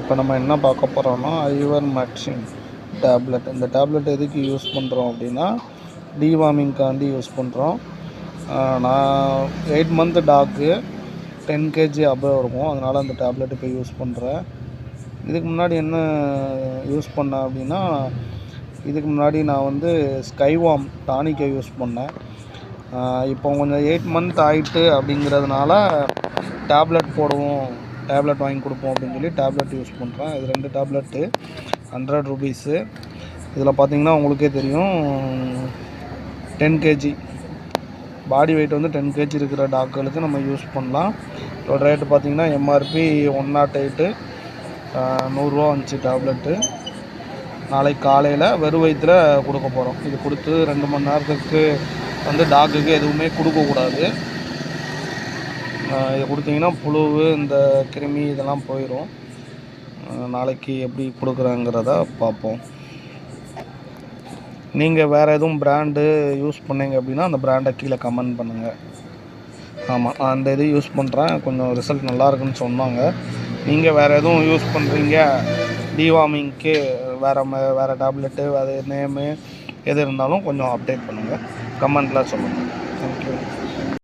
இப்போ நம்ம என்ன பார்க்க போகிறோம்னா ஐவர்மெக்டின் டேப்லெட். இந்த டேப்லெட் எதுக்கு யூஸ் பண்ணுறோம் அப்படின்னா டிவார்மிங்காண்டி யூஸ் பண்ணுறோம். நான் 8 மந்த் டாக்கு 10 kg அபவ் இருக்கும், அதனால் அந்த டேப்லெட் இப்போ யூஸ் பண்ணுறேன். இதுக்கு முன்னாடி என்ன யூஸ் பண்ணேன் அப்படின்னா, இதுக்கு முன்னாடி நான் வந்து ஸ்கைவார்ம் டானிக்கை யூஸ் பண்ணேன். இப்போ கொஞ்சம் 8 மந்த் ஆகிட்டு அப்படிங்கிறதுனால டேப்லெட் டேப்லெட் வாங்கி கொடுப்போம் அப்படின்னு சொல்லி டேப்லெட் யூஸ் பண்ணுறேன். இது 2 டேப்லெட்டு 100 ரூபீஸு. இதில் பார்த்தீங்கன்னா உங்களுக்கே தெரியும் 10 kg பாடி வெயிட் வந்து 10 kg இருக்கிற டாக்களுக்கு நம்ம யூஸ் பண்ணலாம். இதோட ரேட்டு பார்த்திங்கன்னா எம்ஆர்பி 108 100 வந்துச்சு டேப்லெட்டு. நாளைக்கு காலையில் வெறும் வயிற்றில் கொடுக்க போகிறோம். இது கொடுத்து 2 மணி நேரத்துக்கு வந்து டாக்குக்கு எதுவுமே கொடுக்கக்கூடாது. இதை கொடுத்தீங்கன்னா புழு, இந்த கிருமி இதெல்லாம் போயிடும். நாளைக்கு எப்படி கொடுக்குறாங்கிறத பார்ப்போம். நீங்கள் வேறு எதுவும் பிராண்டு யூஸ் பண்ணீங்க அப்படின்னா அந்த பிராண்டை கீழே கமெண்ட் பண்ணுங்கள். ஆமாம், நான் அந்த இது யூஸ் பண்ணுறேன், கொஞ்சம் ரிசல்ட் நல்லா இருக்குன்னு சொன்னாங்க. நீங்கள் வேறு எதுவும் யூஸ் பண்ணுறீங்க டிவார்மிங்க்கு, வேறு டேப்லெட்டு, வேறு நேமு எது இருந்தாலும் கொஞ்சம் அப்டேட் பண்ணுங்கள், கமெண்ட்டில் சொல்லுங்கள். தேங்க்யூ.